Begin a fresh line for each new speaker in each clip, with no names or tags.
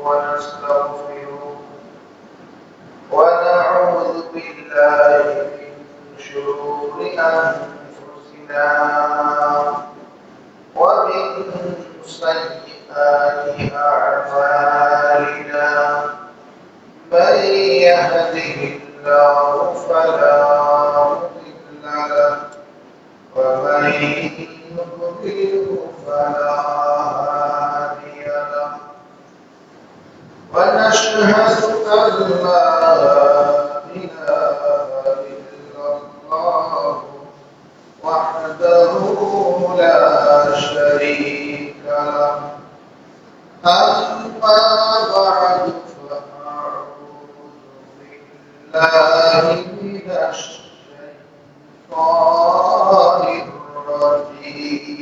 ونستغفره ونعوذ بالله من شرور أنفسنا ومن سيئات أعمالنا من يهده الله فلا مضل له ومن يضلل فلا هادي له ونشهد أن لا إله إلا الله وحده لا شريك له أما بعد فأعوذ بالله من الشيطان الرجيم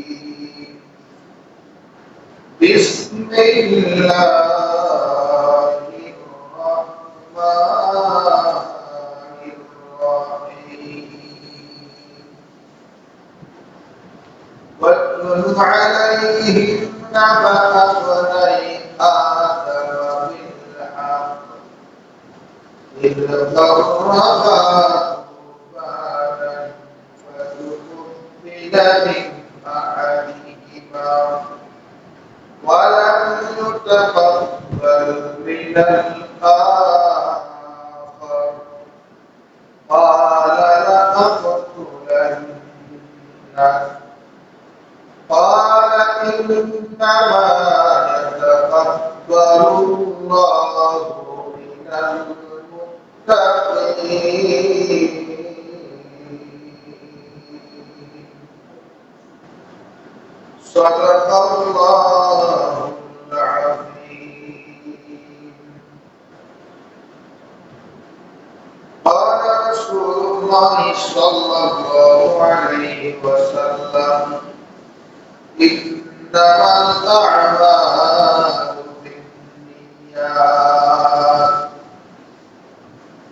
بسم الله واتل عليهم نبأ ابني آدم بالحق إذ قربا قربانا فتقبل من أحدهما ولم يتقبل من الآخر قال لأقتلنك قال إنما يتقبل الله من المتقين صدق الله العظيم. قال رسول الله صلى الله عليه وسلم إنما الأعمال بالنيات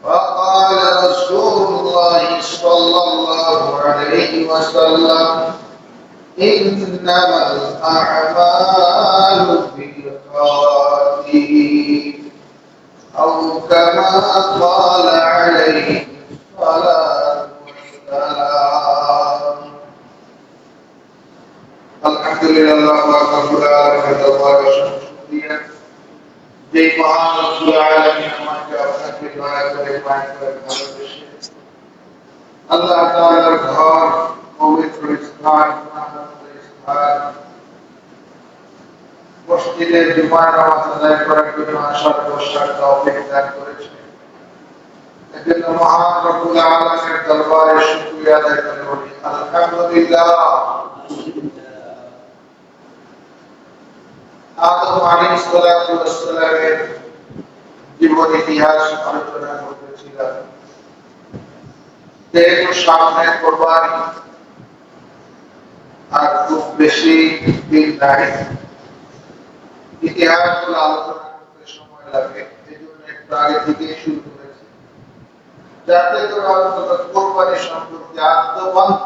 وقال رسول الله صلى الله عليه وسلم إنما الأعمال بالخواتيم أو كما قال عليه الصلاة والسلام. আলহামদুলিল্লাহ রাব্বুল আলামিন দরবারে শুকরিয়া যে মহান রব্বুল আলামিন আমাকে আপনাকে দয়া করে মায়া করে ভালোবেসে আল্লাহ তাআলার ঘর পবিত্র স্থান মসজিদে জুমার নামাজ আদায় করার জন্য আসার বসার তৌফিক দান করেছেন। এজন্য মহান রব্বুল আলামিনের দরবারে শুকরিয়া আদায় করি আলহামদুলিল্লাহ। আদম আলাইহিস সালাতু ওয়াস সালামের জীবন ইতিহাস আলোচনা করতেছিলাম। যেহেতু সামনে কুরবানি আর খুব বেশি দিন নাই, ইতিহাসগুলো আলোচনা করতে সময় লাগে, এই জন্য একটু আগে থেকে শুরু করেছি যাতে করে অন্তত কুরবানি সম্পর্কে আদ্যপান্ত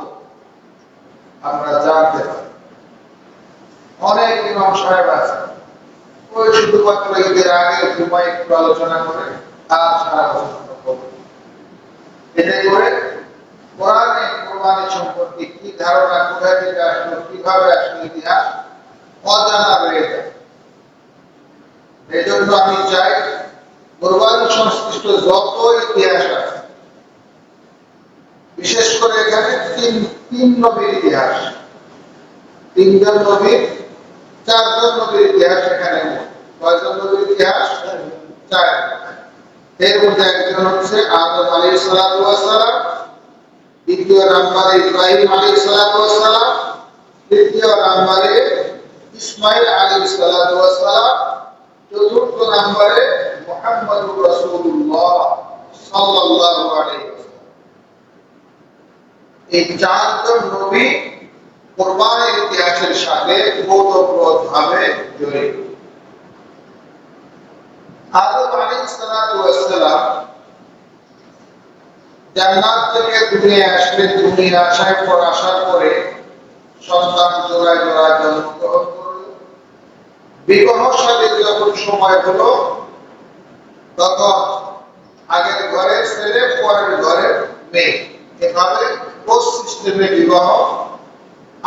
আমরা জানতে পারি। অনেক ইমাম সাহেব আছে ওই শুধুমাত্র ঈদের আগে জুমায় একটু আলোচনা করে আর সারা বছর করবে, এতে করে কোরআনে কুরবানি সম্পর্কে কি ধারণা, কোথা থেকে আসলো, কিভাবে আসলো, ইতিহাস অজানা রয়ে যায়। এই জন্য আমি চাই কুরবানি সংশ্লিষ্ট যত ইতিহাস আছে, বিশেষ করে এখানে তিন নবীর ইতিহাস, তিনজন নবীর, চারজন নবীর ইতিহাস এখানে। কয়জন নবীর ইতিহাস? চার। এর মধ্যে একজন হচ্ছে আদম আলাইহিস সালাতু ওয়াস সালাম, দ্বিতীয় নম্বরে ইব্রাহিম আলাইহিস সালাতু ওয়াস সালাম, তৃতীয় নম্বরে ইসমাঈল আলাইহিস সালাতু ওয়াস সালাম, চতুর্থ নম্বরে মুহাম্মদুর রাসূলুল্লাহ সাল্লাল্লাহু আলাইহি ওয়াসাল্লাম। এই চারজন নবী কুরবানির ইতিহাসের সাথে ওতপ্রোতভাবে জড়িত। আদম আলাইহিস সালাতু ওয়াস সালাম জান্নাত থেকে দুনিয়ায় আসলেন। দুনিয়ায় আসার পরে সন্তান জোড়ায় জোড়ায় জন্মগ্রহণ করলেন। বিবাহ সাথে যখন সময় হলো তখন আগের ঘরের ছেলে পরের ঘরের মেয়ে, এভাবে কোর্স সিস্টেমে বিবাহ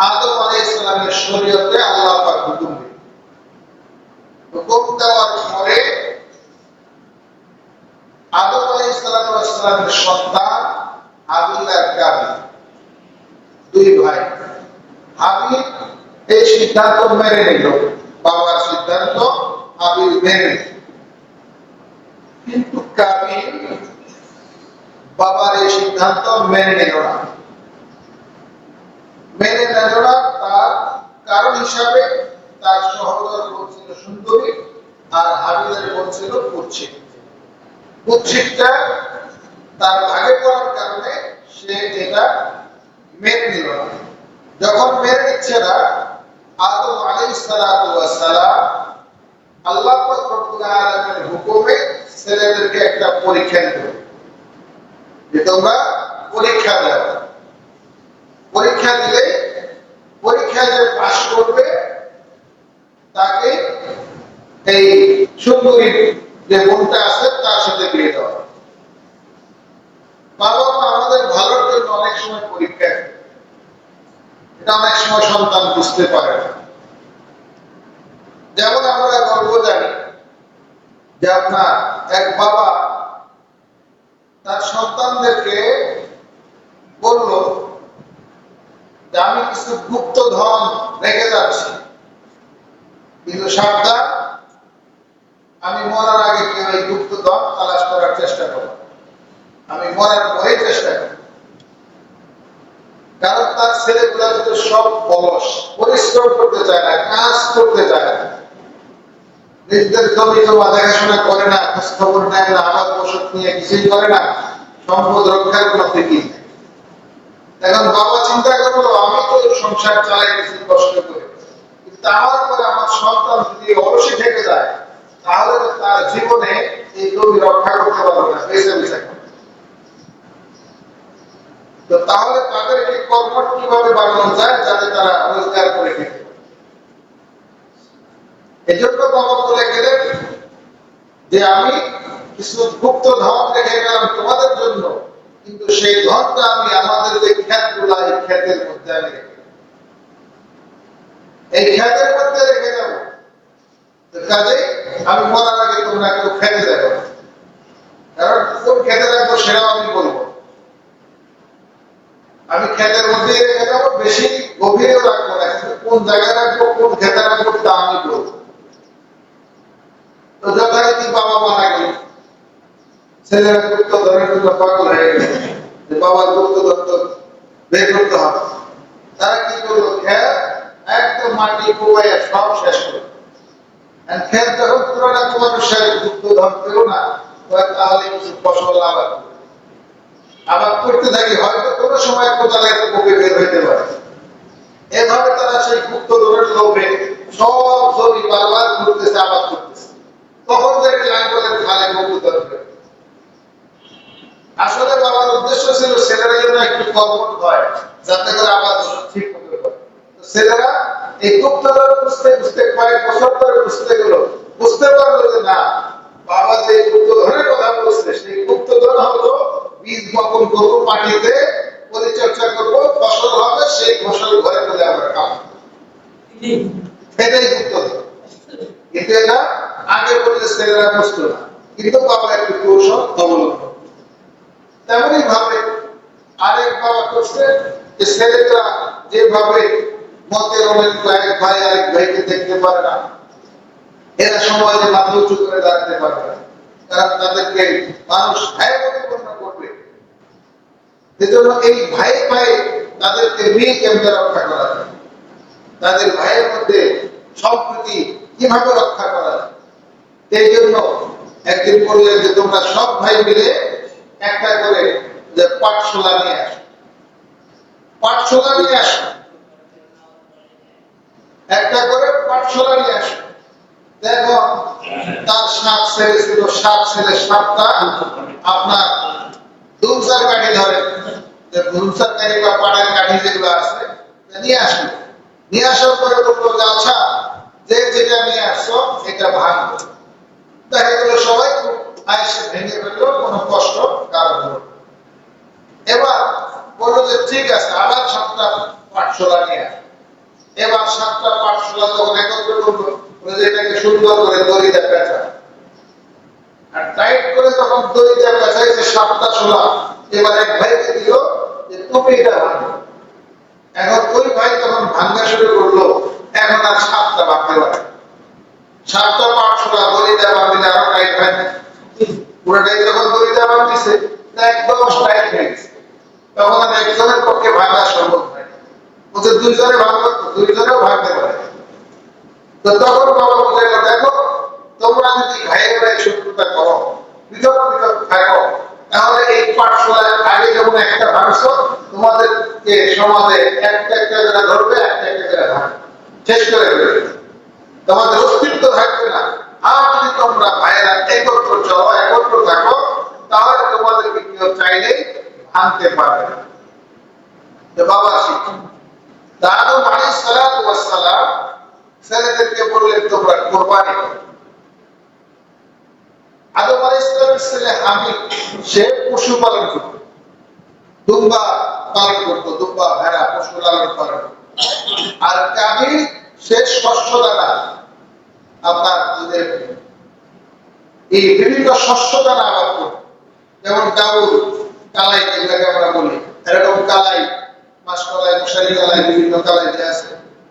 আদম আলাইহিস সালামের শরীয়তে আল্লাহ পাক হুকুম দিলেন। হুকুম দেওয়ার পরে আদম আলাইহিস সালামের সন্তান হাবিল আর কাবিল, দুই ভাই। হাবিল এই সিদ্ধান্ত মেনে নিল, বাবার সিদ্ধান্ত হাবিল মেনে নিল, কিন্তু কাবিল বাবার এই সিদ্ধান্ত মেনে নিল না। মেনে নিল না তার কারণ হিসাবে তার সহোদর বলছিল সুন্দরী আর হাবিলের বলছিল কুৎসিত। কুৎসিতটা তার ভাগে পড়ার কারণে সে এটা মেনে নিল না। যখন মেনে নিচ্ছে না, আদম আলাইহিস সালাম আল্লাহ পাক রব্বুল আলামিনের হুকুমে ছেলেদেরকে একটা পরীক্ষা দিল যে তোমরা পরীক্ষা দাও। পরীক্ষা দিলে পরীক্ষা যে পাস করবে তাকে এই সুন্দরী যে বোনটা আছে তার সাথে বিয়ে দেওয়া। বাবা মা আমাদের ভালোর জন্য অনেক সময় পরীক্ষা দেয়, এটা অনেক সময় সন্তান বুঝতে পারে না। যেমন আমরা গল্প জানি যে আপনার এক বাবা তার সন্তানদেরকে বলল যে আমি কিছু গুপ্ত ধন রেখে যাচ্ছি, কিন্তু সাবধান, আমি মরার আগে কেউ এই গুপ্ত ধন তালাশ করার চেষ্টা করব, আমি মরার পরে চেষ্টা করব। কারণ তার ছেলেগুলা তো সব অলস, পরিশ্রম করতে চায় না, কাজ করতে চায় না, নিজেদের জমি জমা দেখাশোনা করে না, খোঁজ খবর নেয় না, আবাদ ফসল নিয়ে কিছুই করে না, সম্পদ রক্ষার কোনো ফিকির নেই। এখন বাবা চিন্তা করলো আমি তো সংসার চালাই কিছু কষ্ট করে, কিন্তু আমার পরে আমার সন্তান যদি অলসী থেকে যায় তাহলে তো তার জীবনে এই জমি রক্ষা করতে পারবে না, বেঁচে বেঁচে। তো তাহলে তাদেরকে কর্মঠ কিভাবে বানানো যায় যাতে তারা রোজগার করে খেতে পারে। এজন্য বাবা বলে গেলেন যে আমি কিছু গুপ্ত ধন রেখে গেলাম তোমাদের জন্য, কিন্তু সেই ধনটা আমি আমাদের যে ক্ষেতগুলো এই ক্ষেতের মধ্যে আমি রেখে এই ক্ষেতের মধ্যে রেখে যাব। কাজে আমি মরার আগে তোমরা কেউ খেতে যাবে, কারণ কোন খেতে রাখবো সেটাও আমি বলবো। আমি ক্ষেতের মধ্যে রেখে যাবো, বেশি গভীরেও রাখবো না, কিন্তু কোন জায়গায় রাখবো কোন খেতে রাখবো তা আমি বলবো। তো যথারীতি বাবা মারা গেল, ছেলেরা গুপ্ত ধনের জন্য পাগল হয়ে গেল যে বাবার গুপ্ত ধন বের করতে হবে। তারা কি করলো, খেত একদম মাটি কুয়ায় সব শেষ করলো। খেত যখন পুরোটা মানুষের গুপ্ত ধন পেল না, তাহলে কিছু ফসল আবাদ করতে থাকি, হয়তো কোনো সময় কোথাও একটা কপি বের হইতে পারে। এভাবে তারা সেই গুপ্ত ধনের লোভে সব জমি বারবার করতেছে, আবাদ করতেছে। তখন দেখে লাঙ্গলের খালে গুপ্ত ধরবে। আসলে বাবার উদ্দেশ্য ছিল ছেলেরা যেন একটু কর্মঠ হয়, যাতে করে আবাদ ঠিক মতো হয়। ছেলেরা এই গুপ্ত ধন বুঝতে বুঝতে কয়েক বছর ধরে বুঝতে পারলো যে না, বাবা যে গুপ্ত ধনের কথা বলছে সেই গুপ্ত ধন হলো বীজ বপন করবো, মাটিতে পরিচর্যা করবো, ফসল হবে, সেই ফসল ঘরে তুলে আমরা খাবো, এটাই গুপ্ত ধন। কিন্তু এটা আগে বললে ছেলেরা বুঝতো না, কিন্তু বাবা একটু কৌশল অবলম্বন। তেমনই ভাবে আরেক বাবা করছে যে ছেলেরা যেভাবে মতের অনেক এক ভাই আরেক ভাইকে দেখতে পারে না, এরা সমাজে মাথা উঁচু করে দাঁড়াতে পারবে না, কারণ তাদেরকে মানুষ ভাই বলে গণ্য করবে। এজন্য এই ভাই ভাই তাদেরকে নিয়ে কেমনে রক্ষা করা যায়, তাদের ভাইয়ের মধ্যে সম্প্রীতি কিভাবে রক্ষা করা যায়, এই জন্য একদিন বললেন যে তোমরা সব ভাই মিলে একটা করে যে পাঠশালা নিয়ে আসো, পাঠশালা নিয়ে আসো, একটা করে পাঠশালা নিয়ে আসো। দেখো তার 7 ছেলে ছিল, 7 ছেলে 7টা আপনার দুমসার কাঠি ধরে, যে দুমসার কাঠি বা পাড়ের কাঠি যেগুলো আছে নিয়ে আসলো। নিয়ে আসার পরে বললো যে আচ্ছা যে যেটা নিয়ে আসছো এটা ভাঙবো। দেখা গেল সবাই খুব আয়েসে ভেঙে ফেললো, কোনো কষ্ট কারো হলো। এবার বললো যে ঠিক আছে, আবার 7টা পাঠশালা নিয়ে। এবার 7টা পাঠশালা যখন একত্র করলো, এটাকে সুন্দর করে দড়িতে পেঁচা, আর টাইট করে যখন দড়িতে পেঁচাইছে 7টা শোলা, এবার এক ভাইকে দিল যে তুমি এটা ভাঙো। এখন ওই ভাই যখন ভাঙা শুরু করলো, এখন আর 7টা ভাঙতে পারে। 7টা পাঠশালা দড়িতে বাঁধলে আরো টাইট হয়, পুরোটাই যখন দড়িতে বাঁধছে একদম টাইট হয়ে গেছে। তখন আর একজনের পক্ষে ভাঙা সম্ভব হয়, বলছে 2 জনে ভাঙবো, 2 জনেও ভাঙতে পারে। তো তখন বাবা বলে, দেখো তোমরা যদি ভাইয়ের ভাই শত্রুতা করো, পৃথক পৃথক থাকো, তাহলে এই পাঠশালায় আগে যেমন একটা ভাঙছো, তোমাদেরকে সমাজে একটা একটা জায়গা ধরবে, একটা একটা জায়গা ভাঙবে, শেষ করে দেবে, তোমাদের অস্তিত্ব থাকবে না। আর যদি তোমরা ভাইয়েরা একত্র চলো, একত্র থাকো, তাহলে তোমাদেরকে কেউ চাইলেই ভাঙতে পারবে না। বাবা শিক্ষা আদম আলাইহিস সালাতু ওয়াস সালাম ছেলেদেরকে বললেন তোমরা কুরবানি করো। আদম আলাইহিস সালামের ছেলে হাবিল সে পশুপালন করত, দুম্বা পালন করত, দুম্বা ভেড়া পশু লালন পালন। আর কাবিল সে শস্য দানা, আপনার এই বিভিন্ন শস্য দানা আবাদ করত, যেমন ডাউল, কালাই, যেগুলোকে আমরা বলি, এরকম কালাই, মাসকলাই, মশারি কালাই, বিভিন্ন কালাই যে আছে,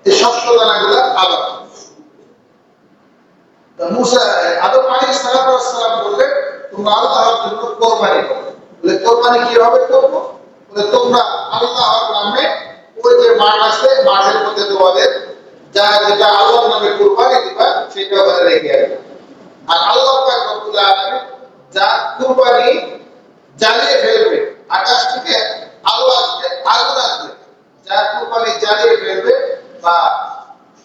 এই শস্য দানাগুলো আবাদ। মুসা আদম আলাইহিস সালাম বললেন তোমরা আল্লাহর জন্য কোরবানি করো। বলে কোরবানি কিভাবে করবো? বলে তোমরা আল্লাহর নামে ওই যে মাঠ আছে, মাঠের মধ্যে তোমাদের যা যেটা আল্লাহর নামে কোরবানি দিবা সেটা ওখানে রেখে আসবে। আর আল্লাহ পাক রব্বুল আলামিন যা কোরবানি জ্বালিয়ে ফেলবে, আকাশ থেকে আলো আসবে, আগুন আসবে, যা কোরবানি জ্বালিয়ে ফেলবে বা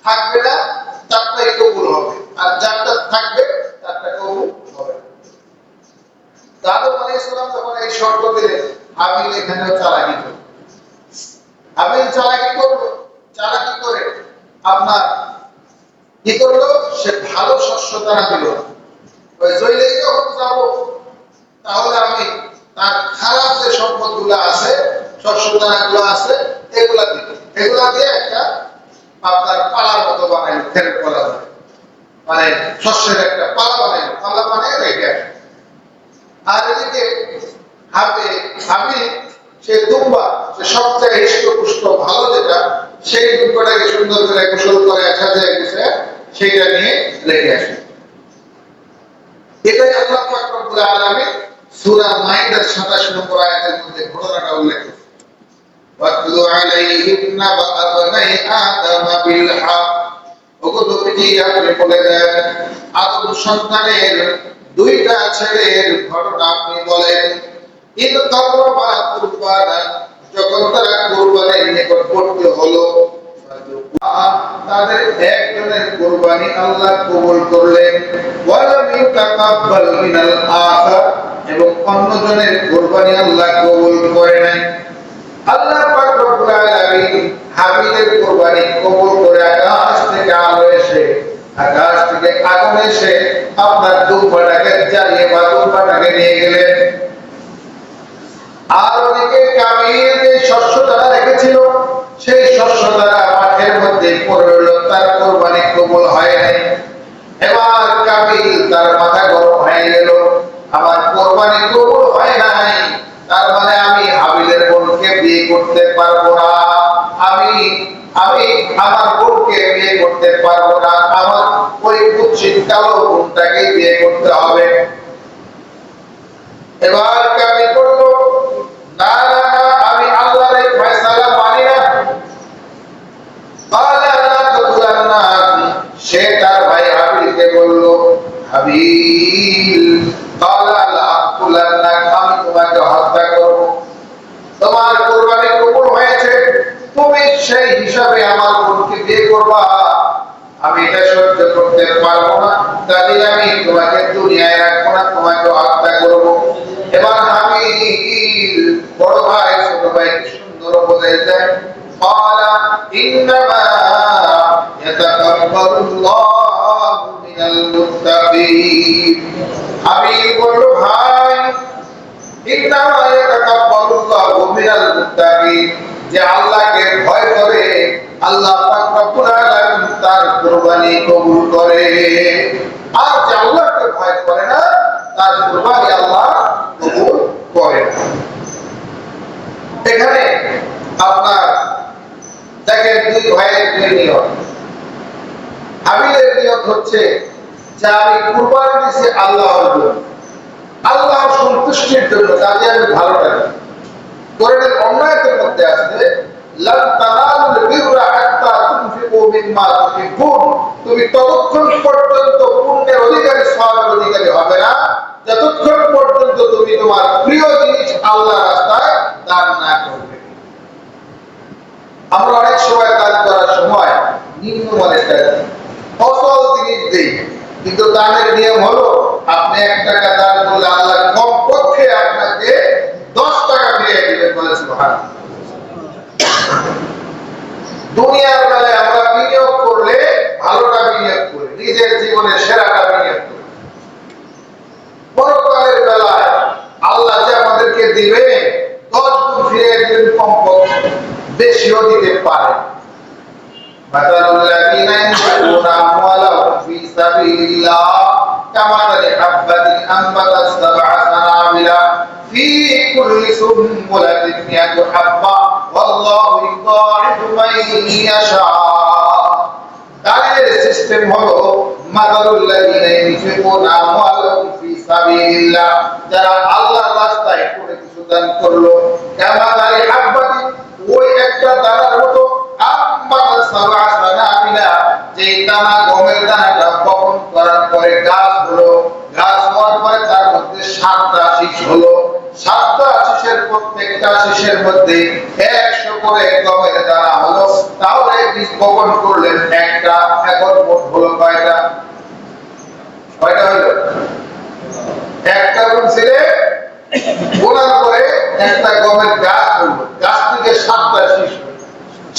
থাকবে না তারটাই কবুল হবে, আর যারটা থাকবে তারটা কবুল হবে না। আদম আলাইহিস সালাম যখন এই শর্ত দিলেন, হাবিল এখানেও চালাকি করল। হাবিল চালাকি করলো, চালাকি করে আপনার কি করলো, সে ভালো শস্য দানা দিল। ওই জইলেই যখন যাবো, তাহলে আমি তার খারাপ যে সম্পদগুলো আছে, শস্য দানাগুলো আছে, এগুলা দিব। এগুলা দিয়ে একটা আপনার পালার মতো বানাইল, ফেরত পালা যায়, মানে শস্যের একটা পালা বানাইল, পালা বানিয়ে রেখে। আর এদিকে হাবিল সে দুম্বা, সে সবচেয়ে হৃষ্টপুষ্ট ভালো যেটা, সেই দুম্বাটাকে সুন্দর করে গোসল করে একসাথে গুছে সেইটা নিয়ে রেখে আসে। এটাই আল্লাহ পাক রব্বুল আলামিন সূরা মাইদার 27 নম্বর আয়াতের মধ্যে ঘটনাটা উল্লেখ করেছেন। ওয়াতলু আলাইহিম নাবাআ বানি আদম বিল হক। ওগো নবীজি আপনি বলে দেন আদম সন্তানের 2টা ছেলের ঘটনা আপনি বলেন। ইদ তাকরাবা কুরবানা, যখন তারা কুরবানির নিকটবর্তী হলো, তাদের একজনের কুরবানি আল্লাহ কবুল করলেন, ওয়ালাম ইতাকাব্বাল মিনাল আখার, এবং অন্যজনের কুরবানি আল্লাহ কবুল করে নাই। আল্লাহ পাক রব্বুল আলামিন হাবিলের কুরবানি কবুল করে আকাশ থেকে আলো এসে, আকাশ থেকে আগুন এসে আপনার দুম্বাটাকে জ্বালিয়ে বা দুম্বাটাকে নিয়ে গেলেন। আর ওদিকে কাবিল যে শস্য দানা রেখেছিল, সেই শস্য দানা মাঠের মধ্যে পড়ে রইল, তার কুরবানি কবুল হয় নাই। এবার কাবিল তার মাথা গরম হয়ে গেল, আমার কুরবানি কবুল হয় নাই, তার মানে আমি হাবিলের বোনকে বিয়ে করতে পারবো না, আমি আমার বোনকে বিয়ে করতে পারবো না, আমার ওই কুৎসিত কালো বোনটাকে বিয়ে করতে হবে। এবার কাবিল বলল না না না, আমি আল্লাহর এই ফয়সালা মানি না। বালা লা তুলান্না, সে তার ভাই হাবিলকে বলল, হাবিল বালা লা তুলান্না, আমি তোমাকে হত্যা করব। তোমার কুরবানি কবুল হয়েছে, তুমি সেই হিসাবে আমার বোনকে বিয়ে করবা, আমি এটা সহ্য করতে পারবো না, তাই আমি তোমাকে দুনিয়ায় রাখবো না, তোমাকে হত্যা করব। এবার হাবিল বড় ভাই ছোট ভাইকে সুন্দর উপদেশ দেয়, ক্বালা ইন্নামা ইয়াতাকাব্বালুল্লাহু মিনাল মুত্তাকিন। আমি বলল ভাই ইন্নামা ইয়াতাকাব্বালুল্লাহু মিনাল মুত্তাকিন, যে আল্লাহকে ভয় করে আল্লাহ পাক রব্বুল আলামিন তার কুরবানি কবুল করে। আর যে আল্লাহকে ভয় করে না তার কুরবানি আল্লাহ কবুল করে না। এখানে আপনার দেখেন দুই ভাইয়ের দুই নিয়ত। হাবিলের নিয়ত হচ্ছে যে আমি কুরবানি দিছি আল্লাহর জন্য, আল্লাহর সন্তুষ্টির জন্য, কাজে আমি ভালোটা দিই। কোরআনের অন্যায়ের মধ্যে আছে লান তানালুল বিররা হাত্তা তুনফিকু মিম্মা তুহিব্বুন, তুমি ততক্ষণ পর্যন্ত পুণ্যের অধিকারী, সওয়াবের অধিকারী হবে না যতক্ষণ পর্যন্ত তুমি তোমার প্রিয় জিনিস আল্লাহর রাস্তায় দান না করবে। আমরা অনেক সময় দান করার সময় নিম্নমানের কাজ দিই, অসল জিনিস দিই, কিন্তু দানের নিয়ম হলো আপনি 1 টাকা দান করলে আল্লাহ কমপক্ষে আপনাকে 10 টাকা ফিরিয়ে দিবেন। বলে সুবহানাল্লাহ। দুনিয়ার বেলায় আমরা বিনিয়োগ করলে ভালোটা বিনিয়োগ করি, নিজের জীবনের সেরাটা বিনিয়োগ করি। পরকালের বেলায় আল্লাহ যে আমাদেরকে দিবে 10 গুণ ফিরিয়ে দিবেন, কমপক্ষে বেশিও দিতে পারে। মাতালুল্লাযীনা ইউনফিকুনা আমওয়ালাহুম ফী সাবিলিল্লাহ কামাতালি হাব্বাতিন আনবাতাস সাবআ সানাবিলা ফী কুল্লি সুম্বুলাতিন মিয়াতু হাব্বা ওয়াল্লাহু ইউদাইফু মান ইয়াশা। তাদের সিস্টেম হলো মাতালুল্লাযীনা ইউনফিকুনা আমওয়ালাহুম ফী সাবিলিল্লাহ, যারা আল্লাহর রাস্তায় কোনো কিছু দান করলো, কামাতালি হাব্বাতিন, ওই একটা দানার মতো, যে দানা গমের দানাটা বপন করার পরে গাছ হলো, গাছ হওয়ার পরে তার মধ্যে 7টা শীষ হলো, 7টা শীষের প্রত্যেকটা শীষের মধ্যে 100 করে গমের দানা হলো। তাহলে বীজ বপন করলেন একটা, এখন মোট হলো কয়টা? হলো একটা বলছিলে বোনার পরে একটা গমের গাছ হলো, গাছ থেকে 7টা শীষ হলো,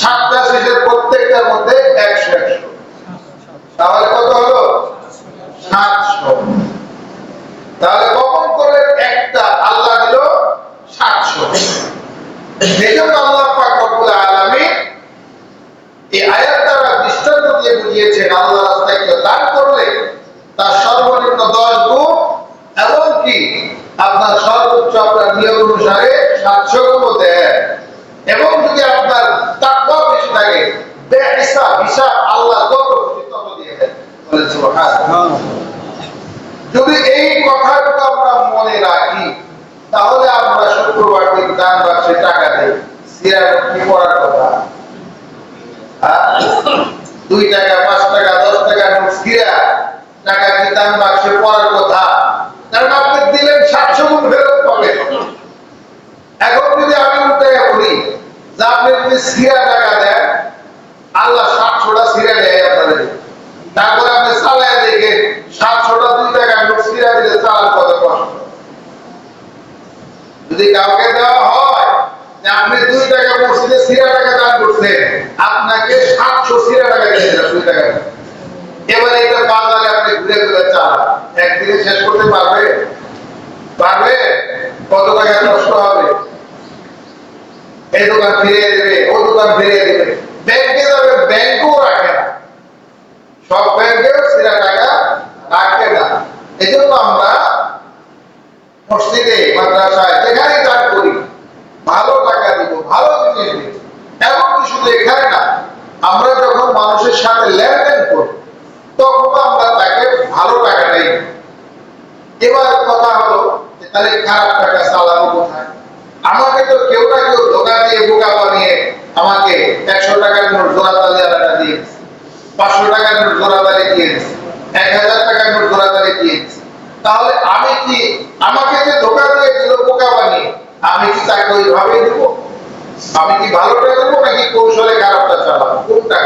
7টা শীষের প্রত্যেকটার মধ্যে 100 100, তাহলে কত হলো? 700। তাহলে বপন করলেন একটা, আল্লাহ দিল 700। এজন্য আল্লাহ পাক রব্বুল আলামিন এই আয়াত দ্বারা দৃষ্টান্ত দিয়ে বুঝিয়েছেন আল্লাহর রাস্তায় কেউ দান করলে তার সর্বনিম্ন 10 গুণ, এবং কি আপনার সর্বোচ্চ আপনার নিয়ম অনুসারে 700 গুণ দেন। এবং যদি আপনার তাকওয়া বেশি থাকে, বেহিসাব হিসাব আল্লাহ যত খুশি তত দিয়ে দেন। বলেন সুবহানাল্লাহ। যদি এই কথাগুলো আমরা মনে রাখি, তাহলে আমরা শুক্রবার দিন দান বাক্সে টাকা দেই। সিরাত কি পড়ার কথা? 2 টাকা, 5 টাকা, 10 টাকা নোট সিরাত টাকা কি দান বাক্সে পড়ার কথা? কারণ আপনি দিলেন 700 গুণ ফেরত পাবেন। এখন যদি আমি উল্টাইয়া বলি যে আপনি যদি সিরা টাকা দেন, আল্লাহ 700টা সিরা দেয় আপনাদের, তারপরে আপনি চালায় দেখেন 700টা 2 টাকা নোট সিরা দিলে চালান কত কষ্ট। যদি কাউকে দেওয়া হয় যে আপনি 2 টাকা মসজিদে সিরা টাকা দান করছেন, আপনাকে 700 সিরা টাকা দিতে হবে 2 টাকা। এবারে এটা বাজারে আপনি ঘুরে ঘুরে চালান, একদিনে শেষ করতে পারবে? পারবে? কত টাকা নষ্ট হবে? এই দোকান ফিরিয়ে দেবে, ও দোকান ফিরিয়ে দেবে, ব্যাংকে যাবে, ব্যাংকও রাখে না, সব ব্যাংকেও সিরা টাকা রাখে না। এজন্য আমরা মসজিদে, মাদ্রাসায় যেখানে দান করি ভালো টাকা দিব, ভালো জিনিস দিব। এমনকি শুধু এখানে না, আমরা যখন মানুষের সাথে লেনদেন করি তখন আমরা তাকে ভালো টাকাটাই দিই। এবার কথা হলো তাহলে খারাপ টাকা চালাবো কোথায়? আমাকে তো কেউ না কেউ ধোঁকা দিয়ে বোকা বানিয়ে আমাকে 100 টাকার নোট জোড়াতালি আলাদা দিয়ে দিচ্ছে, 500 টাকার নোট জোড়াতালি দিয়ে দিচ্ছে, 1000 টাকার নোট জোড়াতালি দিয়ে দিচ্ছে। তাহলে আমি কি, আমাকে যে ধোঁকা দিয়ে দিল বোকা বানিয়ে, আমি কি তাকে ওইভাবে দেব? আমি কি ভালোটা দেবো নাকি কৌশলে খারাপটা চালাবো? কোনটা?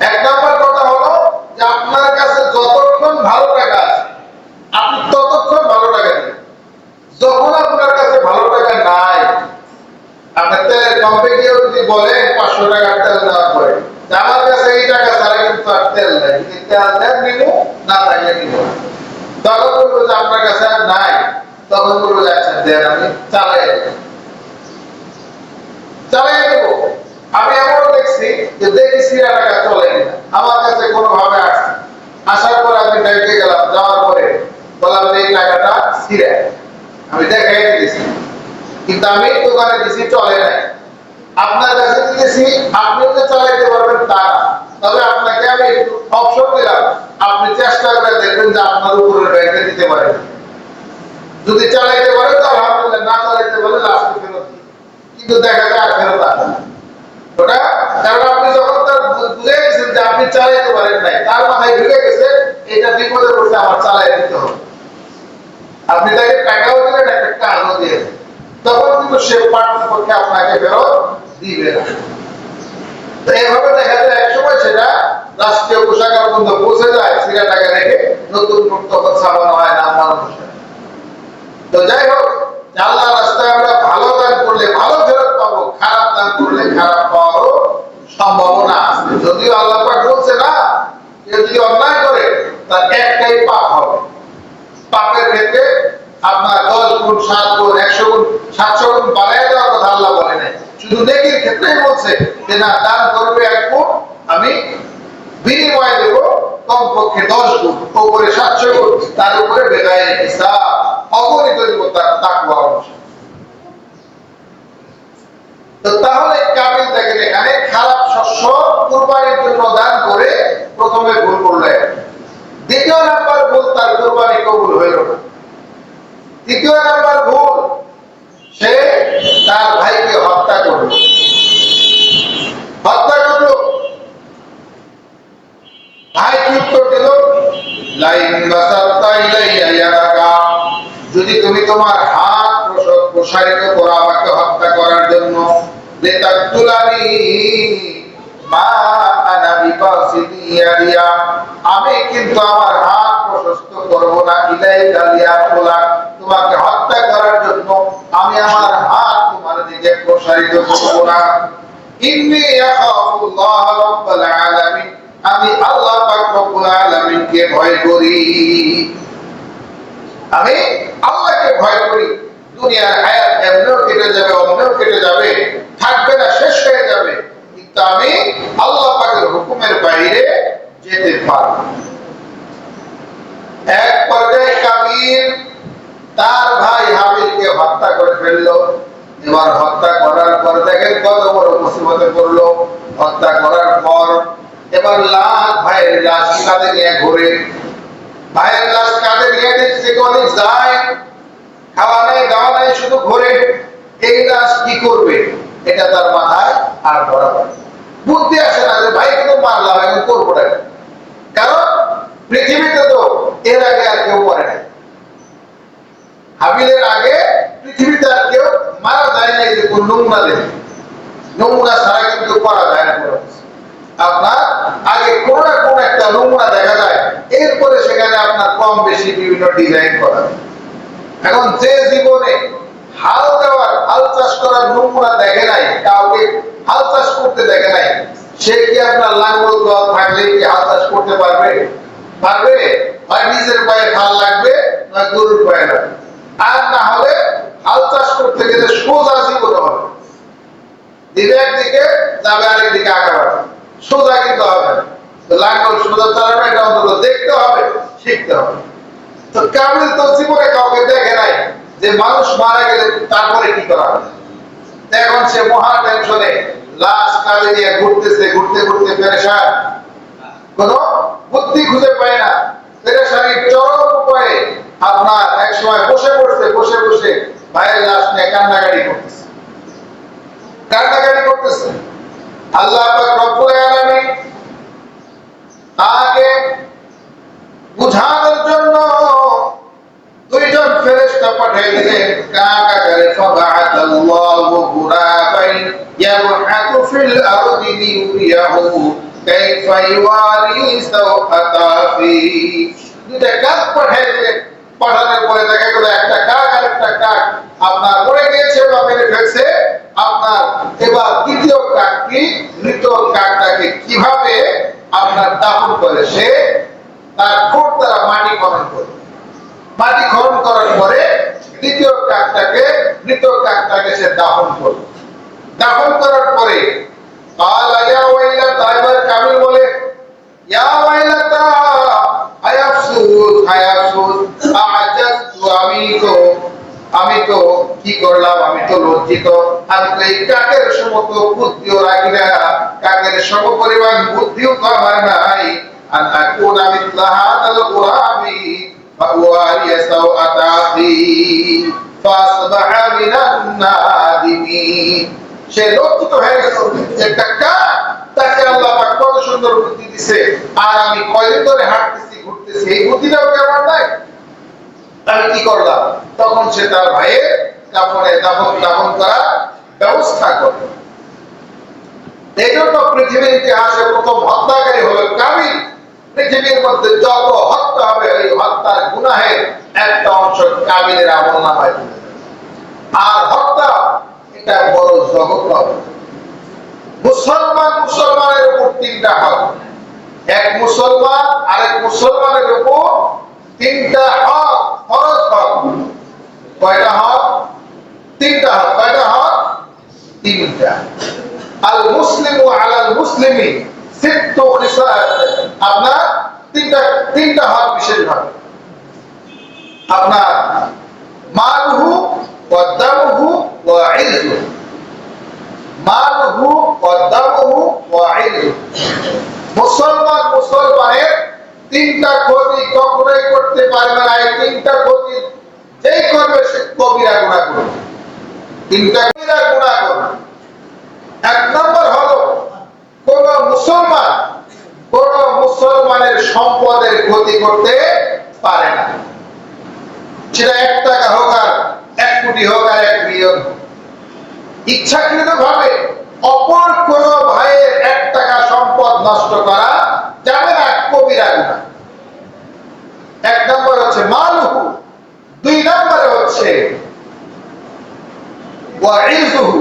এক নম্বর কথা হলো যে আপনার কাছে যতক্ষণ ভালো টাকা আছে আপনি ততক্ষণ ভালো টাকা দিন। যখন আপনার কাছে ভালো টাকা নাই, আপনি তেলের পাম্পে গিয়েও যদি বলেন 500 টাকার তেল দেওয়ার পরে আমার কাছে এই টাকা ছাড়া কিন্তু আর তেল নাই, যদি তেল দেন নিব, না থাকলে নিব না। তখন বলবো যে আপনার কাছে আর নাই, তখন বলবো যে আচ্ছা দেন, আমি চালাই দেব। আমি এমন দেখছি যে দেখি সিরা টাকা চলে না, আমার কাছে কোনোভাবে আসছে, আসার পর আমি ব্যাংকে গেলাম, যাওয়ার পরে বললাম যে এই টাকাটা সিরা, আমি দেখাই দিয়েছি, কিন্তু আমি দোকানে দিছি চলে নাই। আপনার কাছে দিয়েছি, আপনি যে চালাইতে পারবেন তা না, তবে আপনাকে আমি অপশন দিলাম, আপনি চেষ্টা করে দেখবেন যে আপনার উপরের ব্যাংকে দিতে পারেন। যদি চালাইতে পারেন তো আলহামদুলিল্লাহ, না চালাইতে পারলে লাস্টে ফেরত দিন, কিন্তু দেখা যায় আর ফেরত আসে না ওটা। কারণ আপনি যখন তার বুঝে গেছেন যে আপনি চালাইতে পারেন নাই, তার মাথায় ঢুকে গেছে এটা বিপদে পড়ছে, আমার চালাই দিতে হবে। আপনি তাকে টাকাও দিলেন, একটা কাজও দিলেন, তখন কিন্তু সে পার্টিপক্ষে আপনাকে ফেরত দিবে না। তো এইভাবে দেখা যায় একসময় সেটা রাষ্ট্রীয় কোষাগার পর্যন্ত পৌঁছে যায়, সিরা টাকা রেখে নতুন নোট তখন ছাপানো হয়, নাম অনুসারে। তো যাই হোক, আল্লাহ রাস্তায় আমরা ভালো দান করলে ভালো ফেরত পাবো, খারাপ দান করলে খারাপ পাওয়ারও সম্ভাবনা আছে। যদিও আল্লাহ পাক বলছে না, কেউ যদি অন্যায় করে তার একটাই পাপ হবে। পাপের ক্ষেত্রে আপনার 10 গুণ 7 গুণ 100 গুণ 700 গুণ বাড়ায় দেওয়ার কথা আল্লাহ বলে নাই, শুধু নেকির ক্ষেত্রেই বলছে যে না, দান করবে 1 গুণ, আমি বিনিময় দেব কমপক্ষে 10 গুণ, উপরে 700 গুণ, তার উপরে বেগায়ের হিসাব অগণিত দেব তার তাকওয়া অনুসারে। তো তাহলে কাবিল দেখেন এখানে খারাপ শস্য কুরবানির জন্য দান করে প্রথমে ভুল করলেন, দ্বিতীয় নাম্বার ভুল, তার কুরবানি কবুল হইল না। তৃতীয় নাম্বার ভুল, সে তার ভাইকে হত্যা করল। ভাই কি উত্তর দিল? যদি তুমি তোমার হাত প্রসারিত করো আমাকে হত্যা করার জন্য, আমি কিন্তু আমার হাত প্রশস্ত করবো না, তোমাকে হত্যা করার জন্য আমি আমার হাত তোমার দিকে প্রসারিত করবো না। আমি আল্লাহ পাক রব্বুল আলামিনকে ভয় করি, আমি আল্লাহকে ভয় করি। দুনিয়ার হায়াত এমনিও কেটে যাবে, অমনিও কেটে যাবে, থাকবে না, শেষ হয়ে যাবে, কিন্তু আমি আল্লাহ পাকের হুকুমের বাইরে যেতে পারবো। এক পর্যায়ে কাবিল তার ভাই হাবিলকে হত্যা করে ফেললো। এবার হত্যা করার পর দেখেন কত বড় মুসিবতে পড়লো। হত্যা করার পর এবার ভাইয়ের লাশ কাঁধে নিয়ে ঘুরে, ভাইয়ের লাশ কাঁধে নিয়ে দেখছে অনেক যায়, খাওয়া নাই দাওয়া নাই, শুধু ঘুরে। এই লাশ কি করবে এটা তার মাথায় আর ধরা পড়ে, বুদ্ধি আসে না যে ভাইকে তো মারলাম, এখন করবো না। কারণ পৃথিবীতে তো এর আগে আর কেউ মরে নাই, হাবিলের আগে পৃথিবীতে আর কেউ মারা যায় না। এই যে কোন নমুনা দেখে, নমুনা ছাড়া কিন্তু করা যায় না। আপনার আগে কোন না কোন একটা নমুনা দেখা যায়, এরপরে সেখানে আপনার কম বেশি বিভিন্ন ডিজাইন করা। এখন যে জীবনে হাল দেওয়ার, হাল চাষ করার নমুনা দেখে নাই, কাউকে হাল চাষ করতে দেখে নাই, সে কি আপনার লাঙ্গল দল থাকলে কি হাল চাষ করতে পারবে? পারবে? হয় নিজের পায়ে হাল লাগবে, নয় গরুর পায়ে লাগবে। আর না হলে হাল চাষ করতে গেলে সোজা জীবন হবে, দিকে একদিকে যাবে, আরেকদিকে আঁকাবে, সোজা কিন্তু হবে না। লাঙ্গল সোজা চালানো, এটা অন্তত দেখতে হবে, শিখতে হবে। তো কাবিল তো জীবনে কাউকে দেখে নাই যে মানুষ মারা গেলে তারপরে কি করা হবে। এখন সে মহা টেনশনে লাশ কাঁধে নিয়ে ঘুরতেছে, ঘুরতে ঘুরতে পেরেশান, কোন বুদ্ধি খুঁজে পায় না। পেরেশানির চরম উপায়ে আপনার এক সময় বসে পড়ছে, বসে বসে ভাইয়ের লাশ নিয়ে কান্নাকাটি করতেছে। আল্লাহ পাক রব্বুল আলামিন তাকে বুঝানোর জন্য দুইজন ফেরেশতা পাঠাইলেন। কাকারে ফাবাআতাল্লাহু গুরাবাইন ইয়াবহাতু ফিল আরদি লিউরিয়াহু কাইফা ইওয়ারি সাওআতা ফি। দুইটা কাক পাঠাইলেন। পাঠানোর পরে দেখা গেল একটা কাক আর একটা কাক আপনার মরে গিয়েছে বা মেরে ফেলছে। আপনার এবার দ্বিতীয় কাকটি মৃত কাকটাকে কিভাবে আপনার দাফন করে সে তার ঠোঁট দ্বারা মাটি খনন করে, মাটি খনন করার পরে দ্বিতীয় মৃত কাকটাকে সে দাফন করল। দাফন করার পরে কালা ইয়া ওয়াইলাতা, এবার কামিল বলে ইয়া ওয়াইলাতা, হায় আফসোস হায় আফসোস, আজাজতু, আমি তো কি করলাম, আমি তো লজ্জিত, আমি তো এই কাকের সমতো বুদ্ধিও রাখি না, কাকের সম পরিমাণ বুদ্ধিও তো আমার নাই, আন আকুনা মিথলা হাদাল গুরাবি ফাওয়ারিয়া সাওআতা আখি ফাসবাহা মিনান নাদিমিন। সে লজ্জিত হয়ে গেল, একটা কাক, তাকে আল্লাহ পাক কত সুন্দর বুদ্ধি দিয়েছে, আর আমি কয়দিন ধরে হাঁটতেছি ঘুরতেছি, এই বুদ্ধিটাও কি আমার নাই? আমি কি করলাম? তখন সে তার ভাইয়ের দাফন করার ব্যবস্থা করে। এই জন্য পৃথিবীর ইতিহাসে প্রথম হত্যাকারী হলো কাবিল। পৃথিবীর মধ্যে যত হত্যা হবে, এই হত্যার গুনাহের একটা অংশ কাবিলের আমলনামায়। আর হত্যা এটা বড় জঘন্য হবে। মুসলমানের উপর তিনটা হক, এক মুসলমান আরেক মুসলমানের উপর তিনটা হক, ফরজ হক। কয়টা হক? তিনটা হক। কয়টা হক? তিনটা। আল মুসলিমু আলাল মুসলিমি সিত্তু খিসাল, আপনার তিনটা হক বিশেষভাবে। আপনার মালহু ওয়া দামহু ওয়া ইরজুহু, মালহু ওয়া দামহু ওয়া ইরজুহু। মুসলমানের তিনটা ক্ষতি কখনোই করতে পারবে না। এই তিনটা ক্ষতি যেই করবে সে কবিরা গুনাহ করবে। তিনটা কবিরা গুনাহ করবে। এক নম্বর হলো কোন মুসলমানের সম্পদের ক্ষতি করতে পারে না, সেটা 1 টাকা হোক আর 1 কোটি হোক আর 1 বিলিয়ন হোক। ইচ্ছাকৃত ভাবে অপর কোন ভাইয়ের 1 টাকা সম্পদ নষ্ট করা যাবে না, কবিরা গুনাহ। 1 নম্বর হচ্ছে মালহু, 2 নম্বরে হচ্ছে ওয়া ইরজুহু,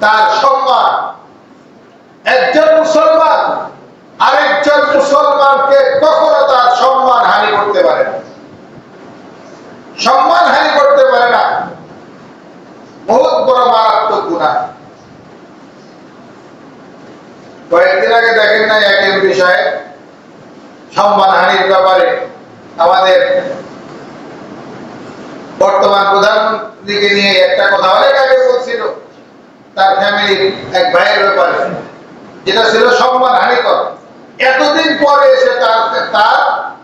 তার সম্মান। একজন মুসলমান আরেকজন মুসলমানকে কখনো তার সম্মান হানি করতে পারে না, সম্মান হানি করতে পারে না। বহুত বড় মারাত্মক গুনাহ। কয়েকদিন আগে দেখেন না একই বিষয়ে সম্মান হানির ব্যাপারে আমাদের বর্তমান প্রধানমন্ত্রীকে নিয়ে একটা কথা অনেক আগে বলছিল, তার ফ্যামিলির এক ভাইয়ের ব্যাপারে, যেটা ছিল সম্মান হানিকর। এতদিন পরে এসে তার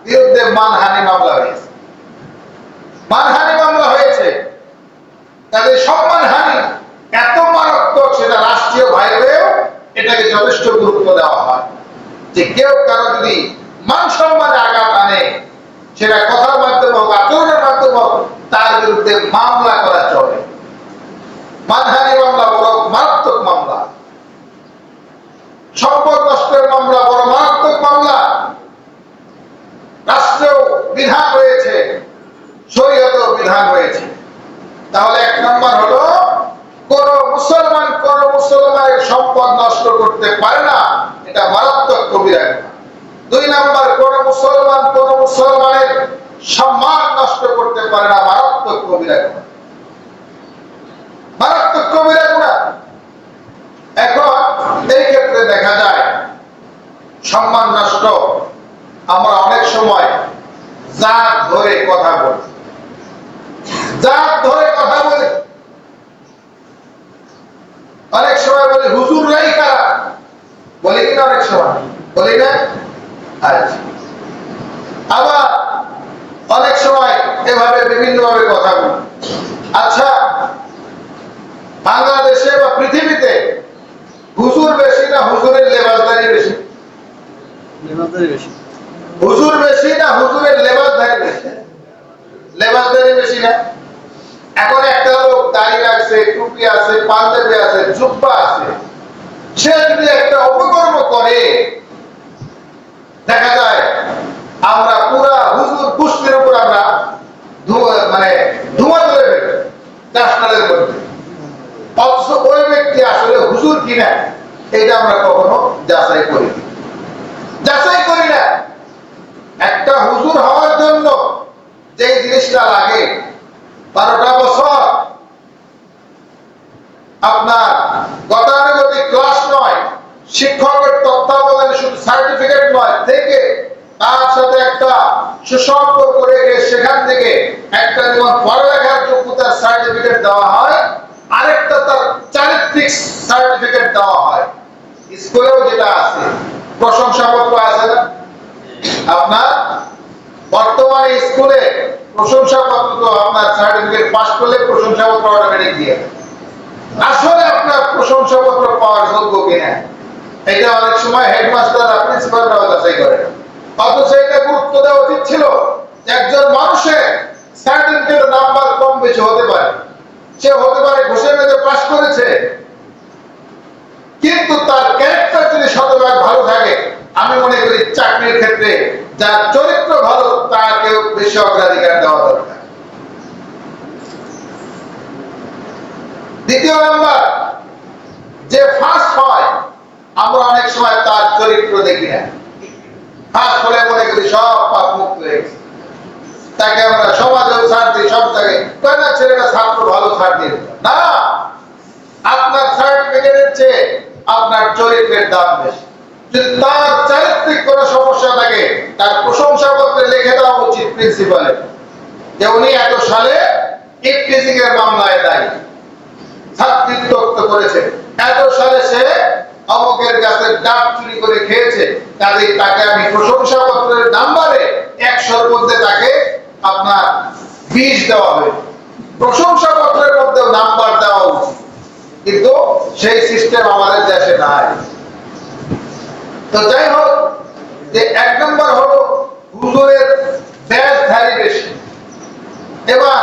বিরুদ্ধে মানহানি মামলা হয়েছে, মানহানি মামলা হয়েছে। তাদের সম্মান হানি এত মারাত্মক, সেটা রাষ্ট্রীয় ভাইবেও এটাকে যথেষ্ট গুরুত্ব দেওয়া হয়, যে কেউ কারো যদি মান সম্মানে আঘাত আনে, সেটা কথার মাধ্যমে হোক আচরণের মাধ্যমে হোক, তার বিরুদ্ধে মামলা করা চলে। মানহানি মামলা বড় মারাত্মক মামলা, সম্পদ নষ্টের মামলা বড় মারাত্মক মামলা। রাষ্ট্রেও বিধান রয়েছে, শরীয়তেও বিধান রয়েছে। তাহলে 1 নম্বর হলো কোন মুসলমানের সম্পদ নষ্ট করতে পারে না, এটা মারাত্মক কবিরা গুনাহ। 2 নম্বর, কোন মুসলমানের সম্মান নষ্ট করতে পারে না, মারাত্মক কবিরা গুনাহ, মারাত্মক কবিরা গুনাহ। এখন এই ক্ষেত্রে দেখা যায় সম্মান নষ্ট, আমরা অনেক সময় জাত ধরে কথা বলি, জাত ধরে কথা বলি। অনেক সময় বলি হুজুররাই কারা, বলি কিনা? অনেক সময় বলি না? আচ্ছা, আবার অনেক সময় এভাবে বিভিন্ন ভাবে কথা বলি। আচ্ছা, বাংলাদেশে বা পৃথিবীতে হুজুর বেশি না হুজুরের লেবাসদারি বেশি? হুজুর বেশি না হুজুরের লেবাসদারি বেশি? লেবাসদারি বেশি না? এখন একটা লোক দাড়ি রাখছে, টুপি আছে, পাঞ্জাবি আছে, জুব্বা আছে, সে যদি একটা অপকর্ম করে, দেখা যায় আমরা পুরা হুজুর গোষ্ঠীর উপর আমরা ধোঁয়া ধরে ফেলি ন্যাশনালের মধ্যে। অথচ ওই ব্যক্তি আসলে হুজুর কিনা এটা আমরা কখনো যাচাই করি। হুজুর হওয়ার জন্য যে জিনিসটা লাগে 12টা বছর আপনার গতানুগতিক ক্লাস নয়, শিক্ষকের তত্ত্বাবধানে শুধু সার্টিফিকেট নয় থেকে তার সাথে একটা সুসম্পর্ক রেখে সেখান থেকে একটা যেমন পড়ালেখার যোগ্যতার সার্টিফিকেট দেওয়া হয়, আরেকটা তার চারিত্রিক সার্টিফিকেট দেওয়া হয়। স্কুলেও যেটা আছে, প্রশংসাপত্র আছে না আপনার? বর্তমানে স্কুলে প্রশংসাপত্র তো আপনার সার্টিফিকেট পাস করলে প্রশংসাপত্র অটোমেটিক দিয়ে আসলে আপনার প্রশংসাপত্র পাওয়ার যোগ্য কিনা এটা অনেক সময় হেডমাস্টাররা প্রিন্সিপালরাও যাচাই করে। অথচ এটা গুরুত্ব দেওয়া উচিত ছিল। একজন মানুষের সার্টিফিকেট নাম্বার কম বেশি হতে পারে, সে হতে পারে ঘুষের মেঝে পাস করেছে, কিন্তু তার ক্যারেক্টার যদি শতভাগ ভালো থাকে, আমি মনে করি চাকরির ক্ষেত্রে যার চরিত্র ভালো তাকেও বেশি অগ্রাধিকার দেওয়া দরকার। দ্বিতীয় নাম্বার, যে ফার্স্ট হয় আমরা অনেক সময় তার চরিত্র দেখি না। ফার্স্ট হলে মনে করি সব পাপ মুক্ত হয়ে গেছে, তাকে আমরা সমাজেও ছাড় দিই, সব জায়গায় কেন ছেলেটা ছাত্র ভালো ছাড় দিয়ে না। আপনার সার্টিফিকেটের চেয়ে আপনার চরিত্রের দাম বেশি। যদি তার চারিত্রিক কোনো সমস্যা থাকে, তার প্রশংসাপত্রে লিখে দেওয়া উচিত প্রিন্সিপালের যে উনি এত সালে ইফটিজিং এর মামলায় দায়ী, ছাত্রীত্ব করেছে, এত সালে সে অমুকের কাছে ডাব চুরি করে খেয়েছে, কাজে তাকে আমি প্রশংসাপত্রের নাম্বারে 100-র মধ্যে তাকে আপনার 20 দেওয়া হবে। প্রশংসাপত্রের মধ্যেও নাম্বার দেওয়া উচিত, কিন্তু সেই সিস্টেম আমাদের দেশে নাই। তো যাই হোক, যে 1 নম্বর হলো হুজুরের ব্যাজধারী বেশি। এবার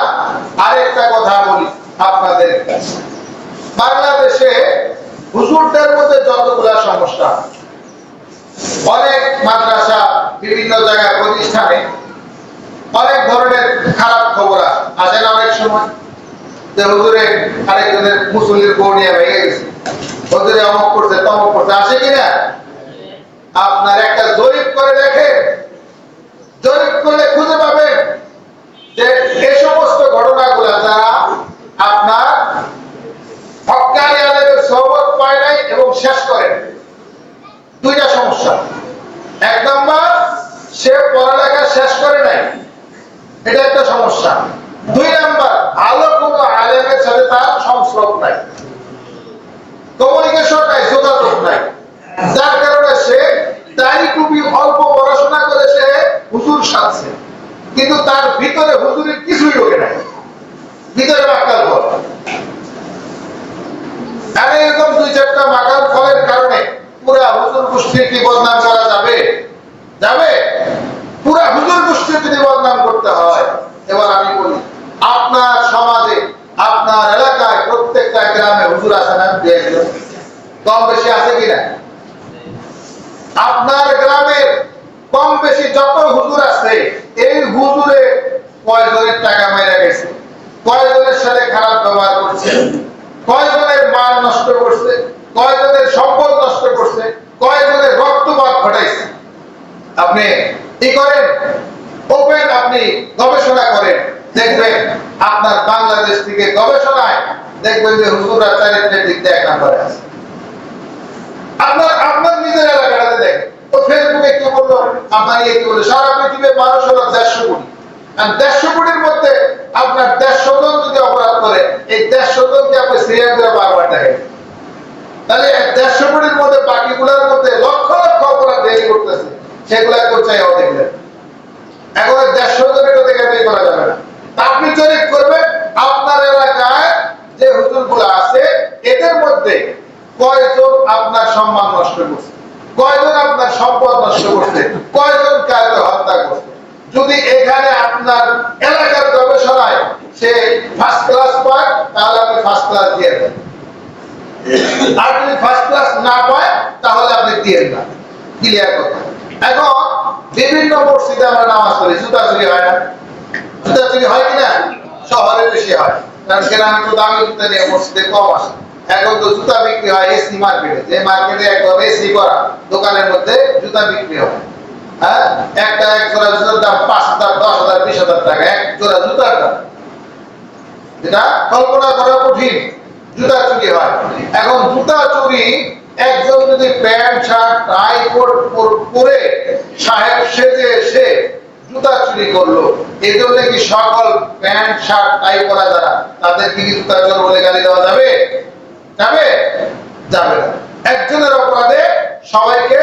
আরেকটা কথা বলি আপনাদের কাছে, বাংলাদেশে হুজুরদের মধ্যে যতগুলা সমস্যা, অনেক মাদ্রাসা বিভিন্ন জায়গায় প্রতিষ্ঠানে অনেক ধরনের খারাপ খবর আসে না অনেক সময়, যে হুজুরে আরেকজনের মুসল্লির বউ নিয়ে ভেঙে গেছে, হুজুরে অমুক করছে তমুক করছে, আসে কিনা? আপনার একটা জরিপ করে দেখে, জরিপ করলে খুঁজে পাবেন যে এই সমস্ত ঘটনাগুলো যারা আপনার হক্কানি আলেমের সোহবত পায় নাই এবং শেষ করেন, দুইটা সমস্যা। 1 নম্বর, সে পড়ালেখা শেষ করে নাই, এটা একটা সমস্যা। 2 নম্বর, ভালো কোনো আলেমের সাথে তার সংস্রব নাই, কমিউনিকেশন নাই, যোগাযোগ নাই, যার কারণে সে দাড়ি টুপি অল্প পড়াশোনা করে সে হুজুর সাজছে, কিন্তু তার ভিতরে হুজুরের কিছুই ঢোকে নাই, ভিতরে বাক্কাল ফল। আর এরকম 2-4টা বাক্কাল ফলের কারণে পুরা হুজুর গোষ্ঠীর কি বদনাম করা যাবে? যাবে? পুরা হুজুর গোষ্ঠী যদি বদনাম করতে হয়, এবার আমি বলি আপনার সমাজে আপনার এলাকায় প্রত্যেকটা গ্রামে হুজুর আছে না? কম বেশি আছে কিনা? আপনার গ্রামের কম বেশি যত হুজুর আছে, এই হুজুরে কয়জনের টাকা মাইরা গেছে, কয়জনের সাথে খারাপ ব্যবহার করছে, কয়জনের মান নষ্ট করছে, কয়জনের সম্পদ নষ্ট করছে, কয়জনের রক্তপাত ঘটাইছে। আপনি কি করেন? ওপেন আপনি গবেষণা করেন, দেখবেন আপনার বাংলাদেশ থেকে গবেষণায় দেখবেন যে হুজুররা চারিত্রিক দিক দিয়ে 1 নম্বরে আছে। আপনার নিজের এলাকাটাতে দেখেন, ও ফেসবুকে কি বললো, আপনার কি বললো, সারা পৃথিবীর মানুষ হলো 150 কোটি, আর 150 কোটির মধ্যে আপনার 150 জন যদি অপরাধ করে, এই 150 জনকে আপনি সিরিয়াল করে বারবার দেখেন, তাহলে 150 কোটির মধ্যে বাকিগুলোর মধ্যে লক্ষ লক্ষ অপরাধ ডেইলি করতেছে, সেগুলা কেউ চাইও দেখবেন। এখন 150 জনের তো দেখে বের করা যাবে না। আপনি জরিপ করবেন আপনার এলাকায় যে হুজুরগুলো আছে, এদের মধ্যে কয়জন আপনার সম্মান নষ্ট করছে, কয়জন আপনার সম্পদ নষ্ট করছে, কয়জন কাউকে হত্যা করছে। যদি এখানে আপনার এলাকার গবেষণায় সে ফার্স্ট ক্লাস পায়, তাহলে আপনি ফার্স্ট ক্লাস দিয়ে দেন, আর যদি ফার্স্ট ক্লাস না পায় তাহলে আপনি দিয়ে না। ক্লিয়ার কথা। এখন বিভিন্ন মসজিদে আমরা নামাজ পড়ি, জুতা চুরি হয় না? জুতা চুরি হয় কিনা? শহরে বেশি হয়, কারণ গ্রামে তো দামি জুতা নিয়ে মসজিদে কম আসে। এখন তো জুতা বিক্রি হয় এসি মার্কেটে, যে মার্কেটে একদম এসি করা দোকানের মধ্যে জুতা বিক্রি হয়। হ্যাঁ, একটা এক জোড়া জুতার দাম 5,000, 10,000, 20,000 টাকা এক জোড়া জুতার দাম। এটা কল্পনা করা কঠিন, জুতা চুরি হয়। এখন জুতা চুরি, একজন যদি প্যান্ট শার্ট টাই কোট পরে সাহেব সেজে এসে জুতা চুরি করলো, এই জন্য কি সকল প্যান্ট শার্ট টাই পরা যারা তাদের কি জুতা চোর বলে গালি দেওয়া যাবে? যাবে? যাবে না। একজনের অপরাধে সবাইকে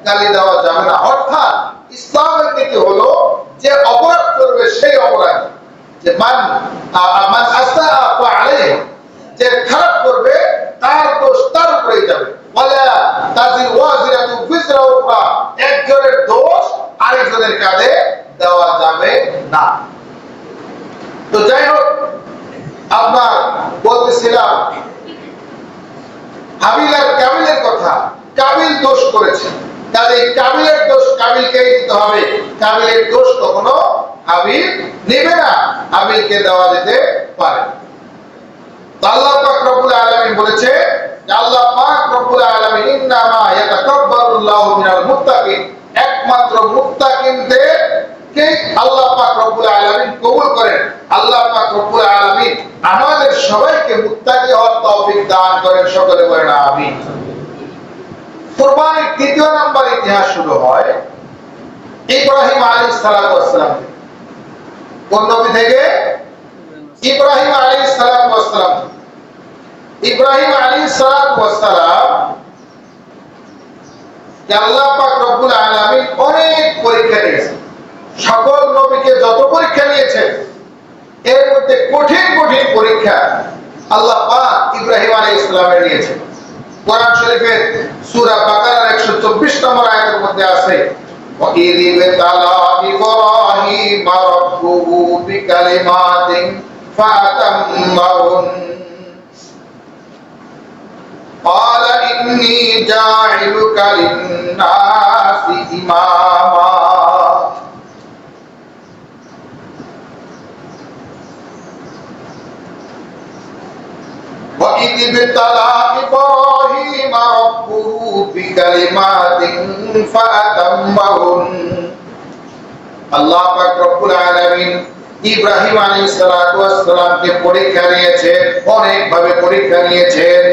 গালি দেওয়া যাবে না। অর্থাৎ ইসলামের নীতি হলো যে অপরাধ করবে সেই অপরাধী, যে মান আসা আলাইহি, যে খারাপ করবে তার দোষ তার উপরেই যাবে। ওয়ালা তাজির ওয়াজিরাতু বিজরা উখরা, একজনের দোষ আরেকজনের কাঁধে দেওয়া যাবে না। তো যাই হোক, আপনার বলতেছিলাম হাবিল আর কাবিলের কথা। কাবিল দোষ করেছে, কাজে কাবিলের দোষ কাবিলকেই দিতে হবে, কাবিলের দোষ কখনো হাবিল নেবে না, হাবিলকে দেওয়া যেতে পারে। আল্লাহ পাক রব্বুল আলামিন বলেছে, আল্লাহ পাক রব্বুল আলামিন ইন্নামা ইয়াতাকাব্বালুল্লাহু মিনাল মুত্তাকিন, একমাত্র মুত্তাকিনদেরকে আল্লাহ পাক রব্বুল আলামিন কবুল করেন। আল্লাহ পাক রব্বুল আলামিন আমাদের সবাইকে মুত্তাকি হওয়ার তৌফিক দান করেন, সকলে বলেন আমিন। কুরবানির দ্বিতীয় নম্বর ইতিহাস শুরু হয় ইব্রাহিম আলাইহিস সালাতু ওয়াস সালাম। কোন নবী থেকে? ইব্রাহিম আলাইহিস সালাতু ওয়াস সালাম। ইব্রাহিম আলাইহিস সালাতু ওয়াস সালাম আল্লাহ পাক রব্বুল আলামিন অনেক পরীক্ষা নিয়েছেন। সকল নবীকে যত পরীক্ষা নিয়েছেন এর মধ্যে কঠিন কঠিন পরীক্ষা আল্লাহ পাক ইব্রাহিম আলাইহিস সালামের নিয়েছেন। কোরআন শরীফের সূরা বাকারার 124 নম্বর আয়াতের মধ্যে আছে, وَإِذِ ابْتَلَى إِبْرَاهِيمَ رَبُّهُ بِكَلِمَاتٍ فَأَتَمَّهُنَّ قَالَ إِنِّي جَاعِلُكَ لِلنَّاسِ إِمَامًا وَإِذِ ابْتَلَى إِبْرَاهِيمَ رَبُّهُ بِكَلِمَاتٍ فَأَتَمَّهُنَّ। আল্লাহ পাক রব্বুল আলামিন ইব্রাহিম আলাইহিস সালাতু ওয়াস সালামকে পরীক্ষা নিয়েছেন, অনেক ভাবে পরীক্ষা নিয়েছেন।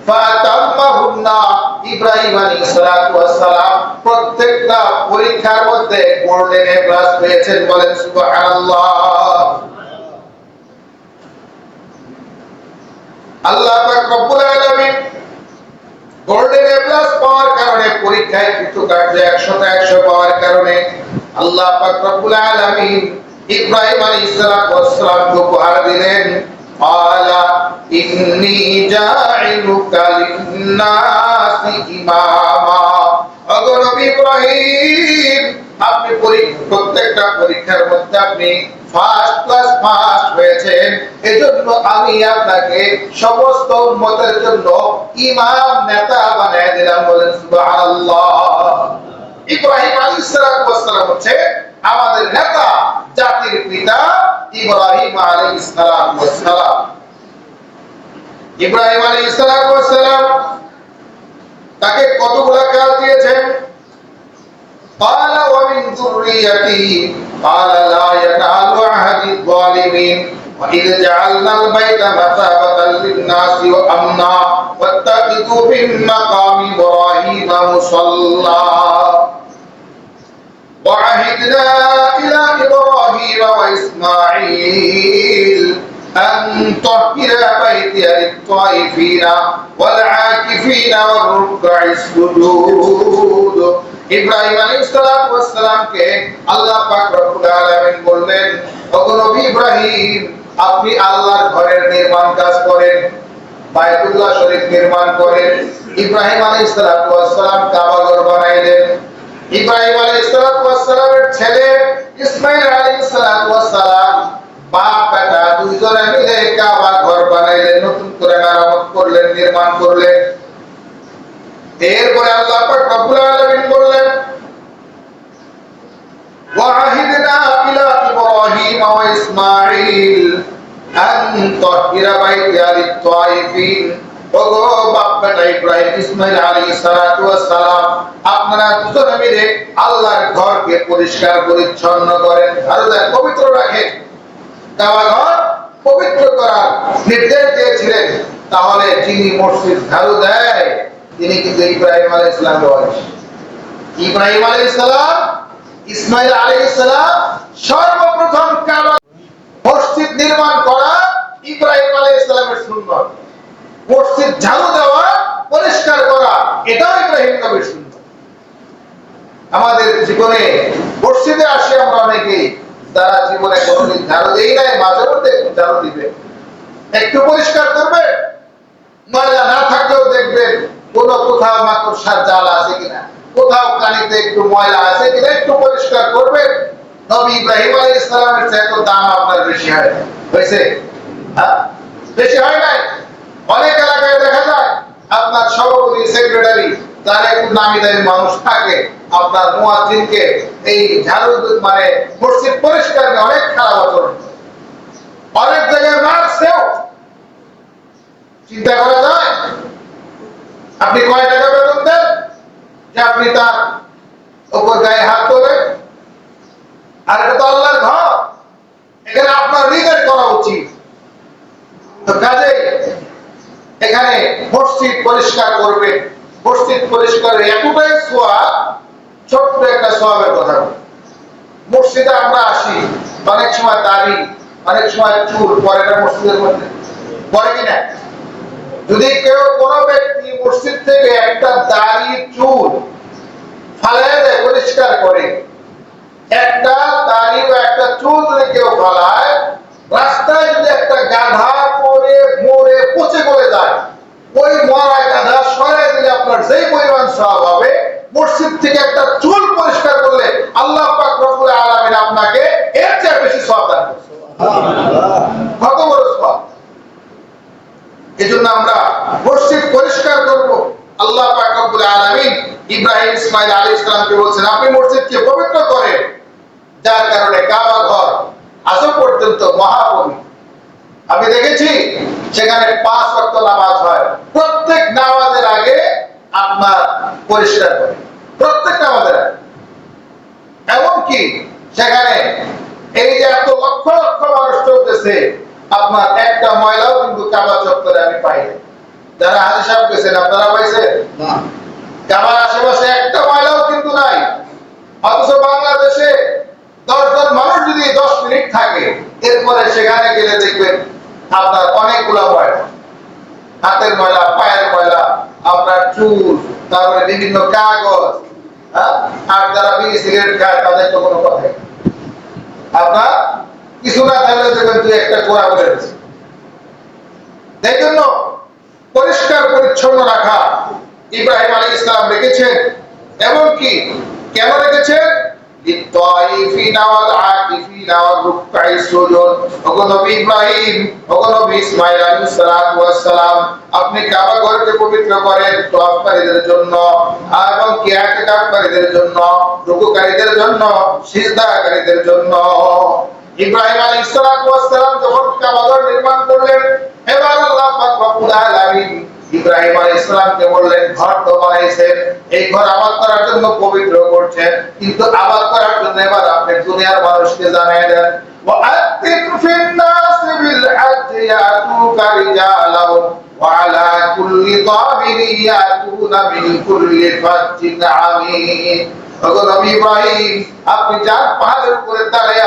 ফাতাম্মাহুন্না, ইব্রাহিম আলাইহিস সালাতু ওয়াস সালাম প্রত্যেকটা পরীক্ষার মধ্যে গোল্ডেন এ প্লাস পেয়েছেন, বলেন সুবহানাল্লাহ। আল্লাহ পাক রব্বুল আলামিন গোল্ডেন এ প্লাস পাওয়ার কারণে, পরীক্ষায় কৃতকার্য 100তে 100 পাওয়ার কারণে আল্লাহ পাক রব্বুল আলামিন ইব্রাহিম আলাইহিস সালামকে উপহার দিলেন, আলা ইন্নী জাইলুকা লিন-নাসি ইমামা। ওগো নবী ইব্রাহিম, আপনি প্রত্যেকটা পরীক্ষার মধ্যে আপনি ফার্স্ট ক্লাস ফার্স্ট হয়েছেন, এজন্য আমি আপনাকে সমস্ত উম্মতের জন্য ইমাম, নেতা বানিয়ে দিলাম, বলেন সুবহানাল্লাহ। ইব্রাহিম আলাইহিস সালাম হচ্ছে আমাদের নেতা, জাতির পিতা ইব্রাহিম আলাইহিস সালাম। ইব্রাহিম আলাইহিস সালাম তাকে কতগুলা কাজ দিয়েছেন? قال ومن ذريتي قال لا ينال عهد الظالمين وإذ جعلنا البيت مثابة للناس وأمنا واتخذوا من مقام إبراهيم مصلى وعهدنا إلى إبراهيم وإسماعيل أن طهر بيتي للطائفين والعاكفين والركع السجود। ইব্রাহিম আলাইহিস সালামকে আল্লাহ পাক রব্বুল আলামিন বললেন, ওগো নবী ইব্রাহিম, আপনি আল্লাহর ঘরের নির্মাণ কাজ করেন, বায়তুল্লাহ শরীফ নির্মাণ করেন। ইব্রাহিম আলাইহিস সালাম কাবা ঘর বানাইলেন। ইব্রাহিম আলাইহিস সালামের ছেলে ইসমাঈল আলাইহিস সালাম বাপ বেটা দুইজনে মিলে কাবা ঘর বানাইলেন, নতুন করে মেরামত করলেন, নির্মাণ করলেন। এরপরে আল্লাহ পাক রব্বুল আলামিন বললেন, ওয়াহিদনা ইলা ইব্রাহিম ওয়া ইসমাঈল আন তাহিরা বাইতি লিত-তাইফিন ওগো বাপ বেটা ইব্রাহিম ইসমাইল আলাইহিস সালাতু ওয়াস সালাম, আপনারা দুজনে মিলে আল্লাহর ঘরকে পরিষ্কার পরিচ্ছন্ন করেন, ঝাড়ু দেন, পবিত্র রাখেন। কাবা ঘর পবিত্র করার নির্দেশ দিয়েছিলেন। তাহলে যিনি মসজিদ ঝাড়ু দেয় তিনি কিন্তু ইব্রাহিম আলাইহিস সালামের ওয়ারিস। ইব্রাহিম আলাইহিস সালাম, ইসমাইল আলাইহিস সালাম সর্বপ্রথম কাবা মসজিদ নির্মাণ করা ইব্রাহিম আলাইহিস সালামের সুন্নাত। মসজিদ ঝাড়ু দেওয়া, পরিষ্কার করা, এটাও ইব্রাহিম নবীর সুন্নাত। আমাদের জীবনে মসজিদে আসি আমরা অনেকেই, যারা জীবনে কোনোদিন ঝাড়ু দেই নাই, মাঝে মধ্যে একটু ঝাড়ু দিবেন, একটু পরিষ্কার করবেন। ময়লা না থাকলেও দেখবেন কোথাও মাকড়সার জাল আছে কিনা, কোথাও কানিতে একটু ময়লা আছে কিনা একটু পরিষ্কার করবেন। নবী ইব্রাহিম আলাইহিস সালামের চেয়ে তো দাম আপনার বেশি হয় হয়েছে? হ্যাঁ, বেশি হয় নাই? অনেক এলাকায় দেখা যায় আপনার সভাপতি, সেক্রেটারি, যারা একটু নামি দামি মানুষ থাকে, আপনার মুয়াজ্জিনকে এই ঝাড়ু মানে মসজিদ পরিষ্কার নিয়ে অনেক খারাপ আচরণ, অনেক জায়গায় মারছেও। চিন্তা করা যায়? আপনি কয় টাকা বেতন দেন যে আপনি তার উপর গায়ে হাত তোলেন? আর এটা তো আল্লাহর ঘর, এখানে আপনার রিগার্ড করা উচিত। তো কাজেই এখানে মসজিদ পরিষ্কার করবে, মসজিদ পরিষ্কারের এতটাই সোয়াব, ছোট্ট একটা সোয়াবের কথা। মসজিদে আমরা আসি, অনেক সময় দাড়ি, অনেক সময় চুল পরে না মসজিদের মধ্যে, পরে কিনা? যদি কেউ কোনো ব্যক্তি মসজিদ থেকে একটা দাড়ি চুল ফালাই দেয়, পরিষ্কার করে, একটা দাড়ি বা একটা চুল যদি কেউ ফালায়, রাস্তায় যদি একটা গাধা পরে মরে পচে গলে যায়, ওই মরা গাধা সরাই দিলে আপনার যেই পরিমাণ সওয়াব হবে, মসজিদ থেকে একটা চুল পরিষ্কার করলে আল্লাহ পাক রব্বুল আলামিন আপনাকে এর চেয়ে বেশি সওয়াব দান করবেন। কত বড় সওয়াব! এজন্য আমরা মসজিদ পরিষ্কার করব। আল্লাহ পাক রব্বুল আলামিন ইব্রাহিম ইসমাইল আলাইহিস সালামকে বলছেন, আপনি মসজিদকে পবিত্র করেন, যার কারণে কাবা ঘর আজ পর্যন্ত মহাপবিত্র। আমি দেখেছি সেখানে 5 ওয়াক্ত নামাজ হয়, প্রত্যেক নামাজের আগে আপনার পরিষ্কার করে, প্রত্যেক নামাজের আগে। এমনকি সেখানে এই যে এত লক্ষ লক্ষ মানুষ চলতেছে, আপনার একটা ময়লাও কিন্তু কাবা চত্বরে আমি পাই না। যারা হাজী সাহেব গেছেন আপনারা পাইছেন? না, কাবার আশেপাশে একটা ময়লাও কিন্তু নাই। অথচ বাংলাদেশে 10 জন মানুষ যদি 10 মিনিট থাকে, এরপরে সেখানে গেলে দেখবেন আপনার অনেকগুলো ময়লা, হাতের ময়লা, পায়ের ময়লা, আপনার চুল, তারপরে বিভিন্ন কাগজ, আর যারা বিড়ি সিগারেট খায় তাদের তো কোনো কথা নেই। আপনার কিছু না থাকলে দেখবেন দুই একটা গোড়া বলে রয়েছে। এই জন্য পরিষ্কার পরিচ্ছন্ন রাখা ইব্রাহিম আলাইহিস সালাম রেখেছেন। এমনকি কেন রেখেছেন? লিত্তাইফিনা ওয়াল আকিফিনা ওয়ার রুকআই সুজুদ। ওগো নবী ইব্রাহিম, ওগো নবী ইসমাইল আলাইহিস সালাতু ওয়াস সালাম, আপনি কাবা ঘরকে পবিত্র করেন তওয়াফকারীদের জন্য, এবং ইতিকাফকারীদের জন্য, রুকুকারীদের জন্য, সিজদাকারীদের জন্য। ইব্রাহিম আলাইহিস সালাতু ওয়াস সালাম যখন কাবা ঘর নির্মাণ করলেন, এবার আল্লাহ পাক রব্বুল আলামিন ইব্রাহিম আলাইহিস সালামকে বললেন, ঘর তো বানাইছেন, এই ঘর আবাদ করার জন্য পবিত্র করছেন, কিন্তু আবাদ করার জন্য এবার আপনি দুনিয়ার মানুষকে জানিয়ে দেন, ওয়াআতিন ফিন নাস বিল হাজ্জি ইয়াতুকা রিজালাও ওয়া আলা কুল্লি দামিরি ইয়াতুনা মিন কুল্লি ফাজ্জিন আমিন। ওগো নবী ইব্রাহিম, আপনি যান পাহাড়ের উপরে দাঁড়িয়ে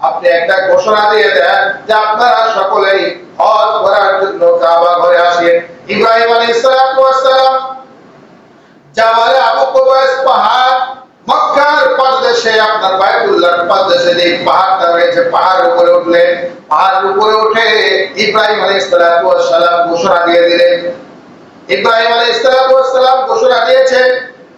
আপনি একটা ঘোষণা দিয়ে দেন যে আপনারা সকলেই হজ করার জন্য কাবা ঘরে আসেন। ইব্রাহিম আলাইহিস সালাম জাবালে আবু কুবাইস পাহাড়, মক্কার পাদদেশে, আপনার বাইতুল্লাহর পাদদেশে যে পাহাড়টা রয়েছে, পাহাড়ের উপরে উঠলেন। পাহাড়ের উপরে উঠে ইব্রাহিম আলাইহিস সালাম ঘোষণা দিয়ে দিলেন। ইব্রাহিম আলাইহিস সালাম ঘোষণা দিয়েছেন,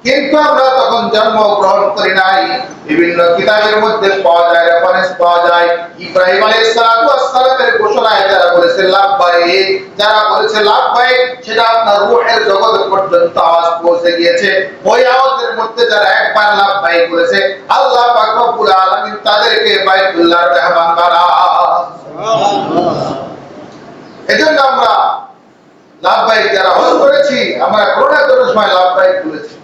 কিন্তু আমরা তখন জন্মগ্রহণ করি নাই। বিভিন্ন কিতাবের মধ্যে পাওয়া যায়, রেফারেন্স পাওয়া যায়, ইব্রাহিম আলাইহিস সালামের ঘোষণায় যারা বলেছে লাব্বাইক, যারা বলেছে লাব্বাইক, সেটা আপনার রূহের জগৎ পর্যন্ত আওয়াজ পৌঁছে গিয়েছে। ওই আওয়াজের মধ্যে যারা একবার লাব্বাইক বলেছে, আল্লাহ পাক রব্বুল আলামিন তাদেরকে বাইতুল্লাহর মেহমান বানান। সুবহানাল্লাহ। এজন্য আমরা লাভবাহিক যারা হজ করেছি আমরা করোনা সময় লাভবাহিক বলেছি।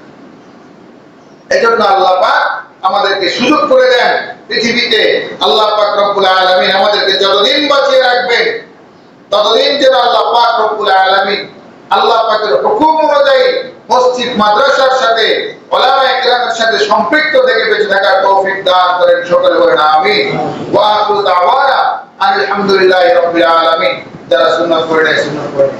এজন্য আল্লাহ পাক আমাদেরকে সুযোগ করে দেন পৃথিবীতে। আল্লাহ পাক রব্বুল আলামিন আমাদেরকে যতদিন বাঁচিয়ে রাখবেন ততদিন যেন আল্লাহ পাক রব্বুল আলামিন আল্লাহ পাকের হুকুম অনুযায়ী মসজিদ মাদ্রাসার সাথে উলামায়ে কেরামের সাথে সম্পৃক্ত থেকে বেঁচে থাকার তৌফিক দান করেন। সকলে বলেন আমিন। ওয়া আখিরু দাওয়ানা আলহামদুলিল্লাহি রাব্বিল আলামিন। যারা সুন্নাত পড়ে সুন্নাত পড়ে।